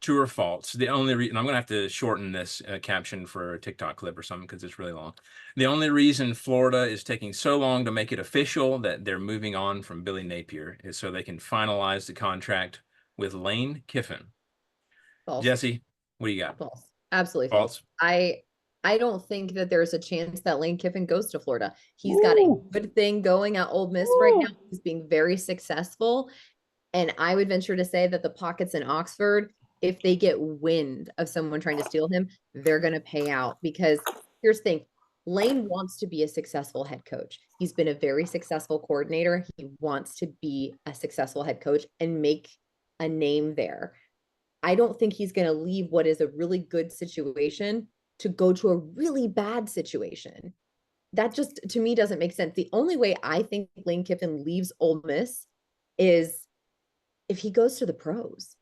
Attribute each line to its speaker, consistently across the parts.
Speaker 1: True or false? The only reason I'm gonna have to shorten this caption for a TikTok clip or something because it's really long. The only reason Florida is taking so long to make it official that they're moving on from Billy Napier is so they can finalize the contract with Lane Kiffin.
Speaker 2: False.
Speaker 1: Jesse, what do you got?
Speaker 2: False. Absolutely false.
Speaker 1: False?
Speaker 2: I don't think that there's a chance that Lane Kiffin goes to Florida. He's got a
Speaker 1: Woo!
Speaker 2: good thing going at Ole Miss right now.
Speaker 1: Woo!
Speaker 2: He's being very successful. And I would venture to say that the pockets in Oxford, if they get wind of someone trying to steal him, they're going to pay out. Because here's the thing, Lane wants to be a successful head coach. He's been a very successful coordinator. He wants to be a successful head coach and make a name there. I don't think he's going to leave what is a really good situation to go to a really bad situation. That just to me doesn't make sense. The only way I think Lane Kiffin leaves Ole Miss is if he goes to the pros.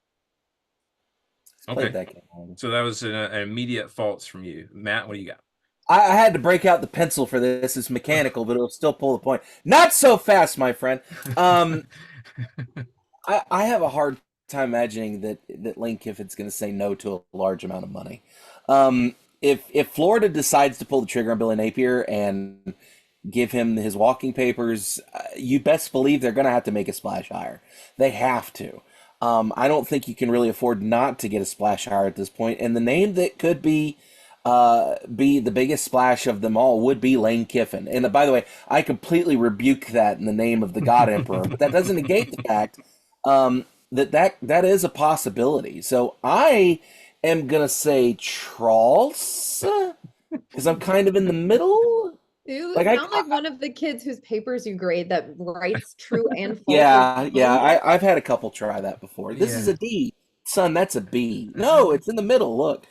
Speaker 1: Okay.
Speaker 3: That game.
Speaker 1: So that was an immediate false from you. Matt, what do you got?
Speaker 3: I had to break out the pencil for this. It's mechanical, but it'll still pull the point. Not so fast, my friend. I have a hard time imagining that Lane Kiffin's going to say no to a large amount of money. If Florida decides to pull the trigger on Billy Napier and give him his walking papers, you best believe they're going to have to make a splash hire. They have to. I don't think you can really afford not to get a splash hire at this point. And the name that could be the biggest splash of them all would be Lane Kiffin. And by the way, I completely rebuke that in the name of the God Emperor, but that doesn't negate the fact that is a possibility. So I am gonna say Charles because I'm kind of in the middle.
Speaker 2: You
Speaker 3: Like
Speaker 2: sound like one of the kids whose papers you grade that writes true and false.
Speaker 3: yeah. I've had a couple try that before. This is
Speaker 1: Yeah.
Speaker 3: a D, son. That's a B. No, it's in the middle. Look,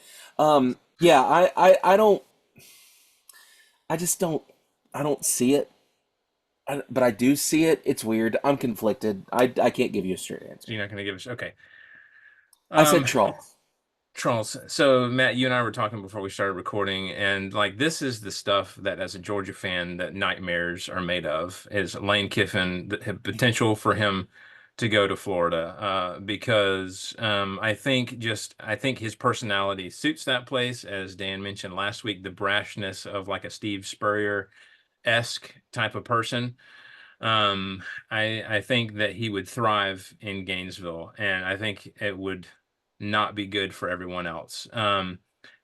Speaker 3: yeah. I don't. I just don't. I don't see it. But I do see it. It's weird. I'm conflicted. I can't give you a straight answer.
Speaker 1: You're not going to give us. Okay.
Speaker 3: I said Charles.
Speaker 1: Charles, so Matt, you and I were talking before we started recording, and like this is the stuff that as a Georgia fan that nightmares are made of is Lane Kiffin, the potential for him to go to Florida, because I think his personality suits that place, as Dan mentioned last week, the brashness of like a Steve Spurrier-esque type of person. I think that he would thrive in Gainesville, and I think it would not be good for everyone else.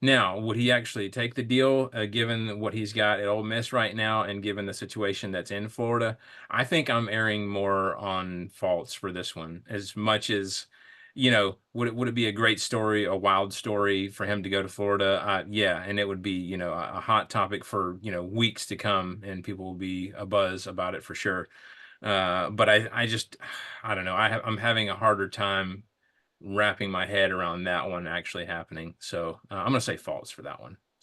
Speaker 1: Now, would he actually take the deal, given what he's got at Ole Miss right now, and given the situation that's in Florida? I think I'm erring more on false for this one. As much as, would it be a great story, a wild story for him to go to Florida? Yeah, and it would be, a hot topic for, weeks to come, and people will be abuzz about it for sure. But I just, I don't know. I'm having a harder time wrapping my head around that one actually happening. So I'm going to say false for that one.